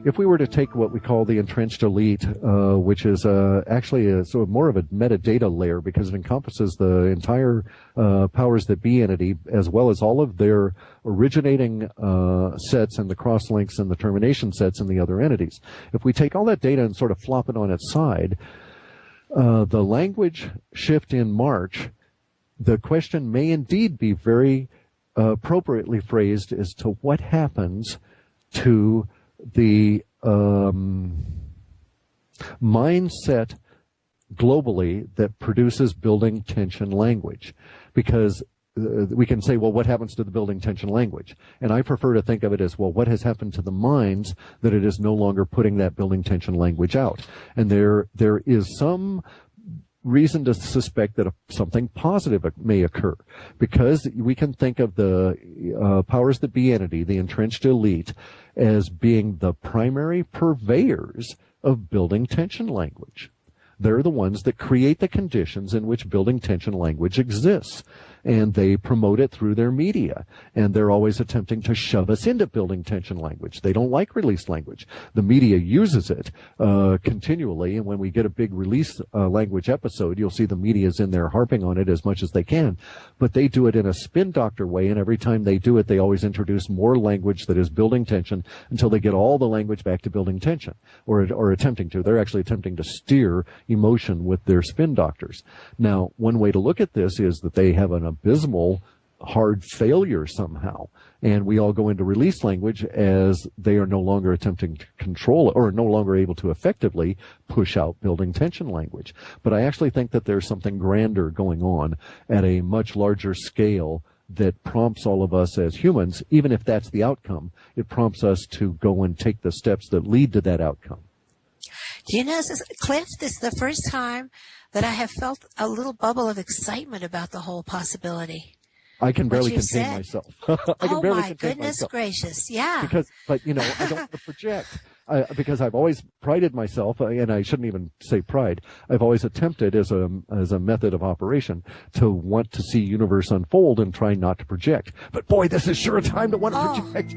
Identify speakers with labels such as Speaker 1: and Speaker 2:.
Speaker 1: if we were to take what we call the entrenched elite, which is actually sort of more of a metadata layer because it encompasses the entire powers that be entity as well as all of their originating sets and the cross links and the termination sets in the other entities. If we take all that data and sort of flop it on its side, the language shift in March, the question may indeed be very appropriately phrased as to what happens to the mindset globally that produces building tension language. Because we can say, well, what happens to the building tension language? And I prefer to think of it as, well, what has happened to the minds that it is no longer putting that building tension language out? And there is some reason to suspect that something positive may occur, because we can think of the powers that be entity, the entrenched elite, as being the primary purveyors of building tension language. They're the ones that create the conditions in which building tension language exists. And they promote it through their media. And they're always attempting to shove us into building tension language. They don't like release language. The media uses it continually. And when we get a big release language episode, you'll see the media's in there harping on it as much as they can. But they do it in a spin doctor way. And every time they do it, they always introduce more language that is building tension until they get all the language back to building tension, or attempting to. They're actually attempting to steer emotion with their spin doctors. Now, one way to look at this is that they have an abysmal hard failure somehow, and we all go into release language as they are no longer attempting to control it, or no longer able to effectively push out building tension language. But I actually think that there's something grander going on at a much larger scale that prompts all of us as humans, even if that's the outcome, it prompts us to go and take the steps that lead to that outcome.
Speaker 2: Do you know, Cliff, this is the first time that I have felt a little bubble of excitement about the whole possibility.
Speaker 1: I can barely contain myself.
Speaker 2: Oh my goodness gracious, yeah.
Speaker 1: But you know, I don't want to project. Because I've always prided myself, and I shouldn't even say pride, I've always attempted as a method of operation to want to see universe unfold and try not to project. But boy, this is sure a time to want to project.